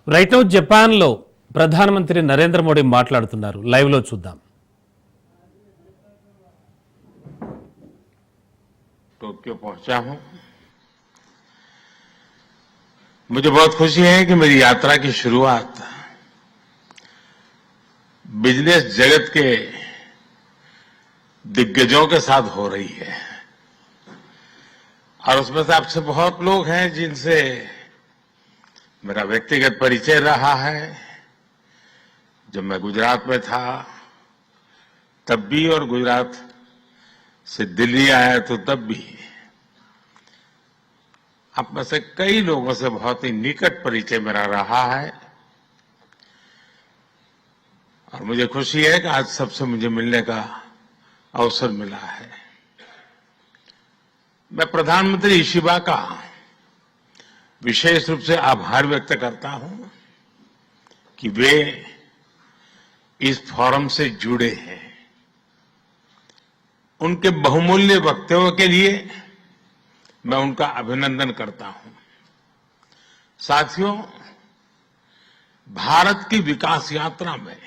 Right now Japan లో ప్రధానమంత్రి నరేంద్ర మోడీ మాట్లాడుతున్నారు. లైవ్ లో చూద్దాం. टोक्यो पहुंचा हूं। मुझे बहुत खुशी है कि मेरी यात्रा की शुरुआत बिजनेस जगत के दिग्गजों के साथ हो रही है और उसमें से आपसे बहुत लोग हैं जिनसे मेरा व्यक्तिगत परिचय रहा है। जब मैं गुजरात में था तब भी और गुजरात से दिल्ली आया तो तब भी आप में से कई लोगों से बहुत ही निकट परिचय मेरा रहा है और मुझे खुशी है कि आज सबसे मुझे मिलने का अवसर मिला है। मैं प्रधानमंत्री इशिबा का विशेष रूप से आभार व्यक्त करता हूं कि वे इस फोरम से जुड़े हैं। उनके बहुमूल्य वक्तव्य के लिए मैं उनका अभिनंदन करता हूं। साथियों, भारत की विकास यात्रा में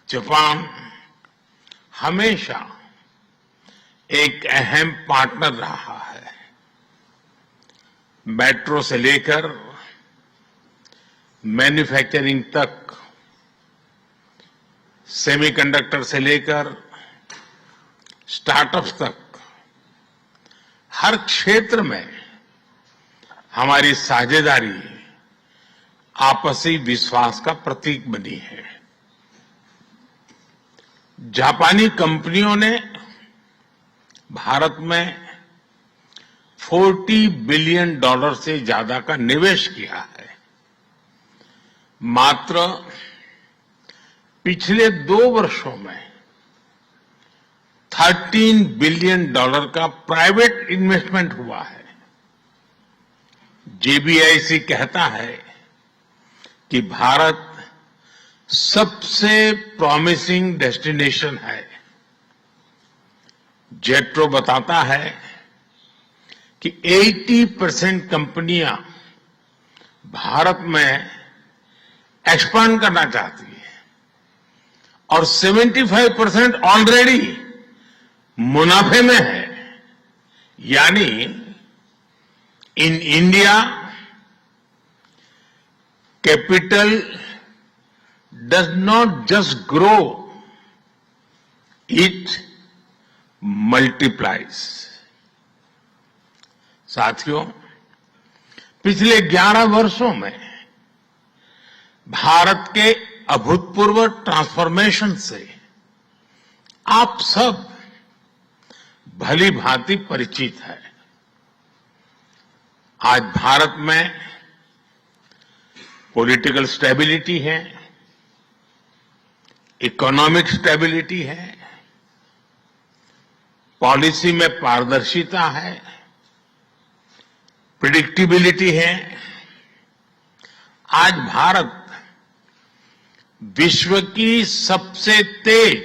जापान हमेशा एक अहम पार्टनर रहा है। मेट्रो से लेकर मैन्युफैक्चरिंग तक, सेमीकंडक्टर से लेकर स्टार्टअप्स तक हर क्षेत्र में हमारी साझेदारी आपसी विश्वास का प्रतीक बनी है। जापानी कंपनियों ने भारत में $40 बिलियन से ज्यादा का निवेश किया है। मात्र पिछले 2 वर्षों में $13 बिलियन का प्राइवेट इन्वेस्टमेंट हुआ है। जेबीआईसी कहता है कि भारत सबसे प्रॉमिसिंग डेस्टिनेशन है। जेट्रो बताता है कि 80% कंपनियां भारत में एक्सपांड करना चाहती है और 75% ऑलरेडी मुनाफे में है। यानी in India capital does not just grow, it multiplies. साथियों, पिछले 11 वर्षों में भारत के अभूतपूर्व ट्रांसफॉर्मेशन से आप सब भली भांति परिचित है। आज भारत में पॉलिटिकल स्टेबिलिटी है, इकोनॉमिक स्टेबिलिटी है, पॉलिसी में पारदर्शिता है, प्रिडिक्टिबिलिटी है। आज भारत विश्व की सबसे तेज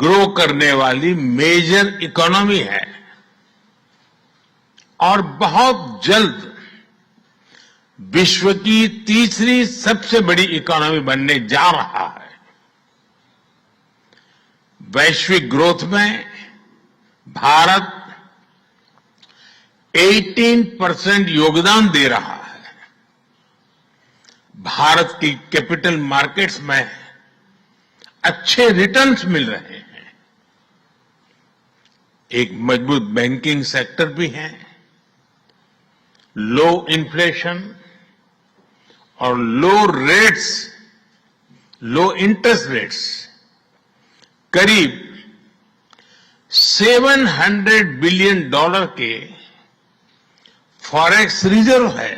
ग्रो करने वाली मेजर इकोनॉमी है और बहुत जल्द विश्व की तीसरी सबसे बड़ी इकोनॉमी बनने जा रहा है। वैश्विक ग्रोथ में भारत 18% योगदान दे रहा है। भारत की कैपिटल मार्केट्स में अच्छे रिटर्न्स मिल रहे हैं। एक मजबूत बैंकिंग सेक्टर भी है। लो इन्फ्लेशन और लो इंटरेस्ट रेट्स, करीब $700 बिलियन के फॉरेक्स रिजर्व है।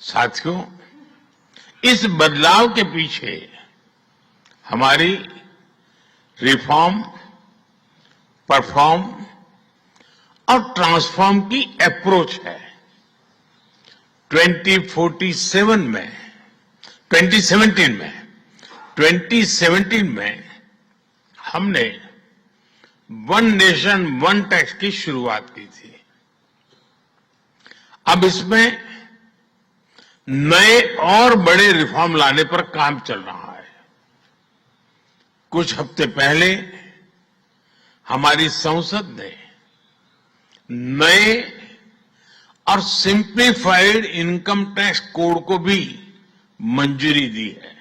साथियों, इस बदलाव के पीछे हमारी रिफॉर्म, परफॉर्म और ट्रांसफॉर्म की अप्रोच है। 2017 में हमने वन नेशन वन टैक्स की शुरुआत की थी। अब इसमें नए और बड़े रिफॉर्म लाने पर काम चल रहा है। कुछ हफ्ते पहले हमारी संसद ने नए और सिंप्लीफाइड इनकम टैक्स कोड को भी मंजूरी दी है।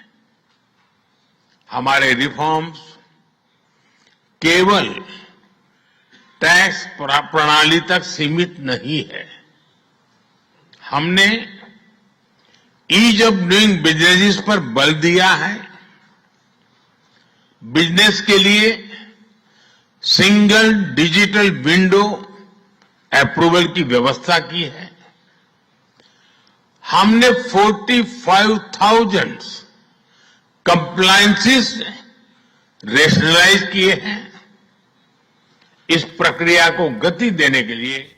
हमारे रिफॉर्म्स केवल टैक्स प्रणाली तक सीमित नहीं है। हमने ईज ऑफ डूइंग बिजनेस पर बल दिया है। बिजनेस के लिए सिंगल डिजिटल विंडो अप्रूवल की व्यवस्था की है। हमने 45,000 कंप्लायंसेस रेशनलाइज किए हैं। इस प्रक्रिया को गति देने के लिए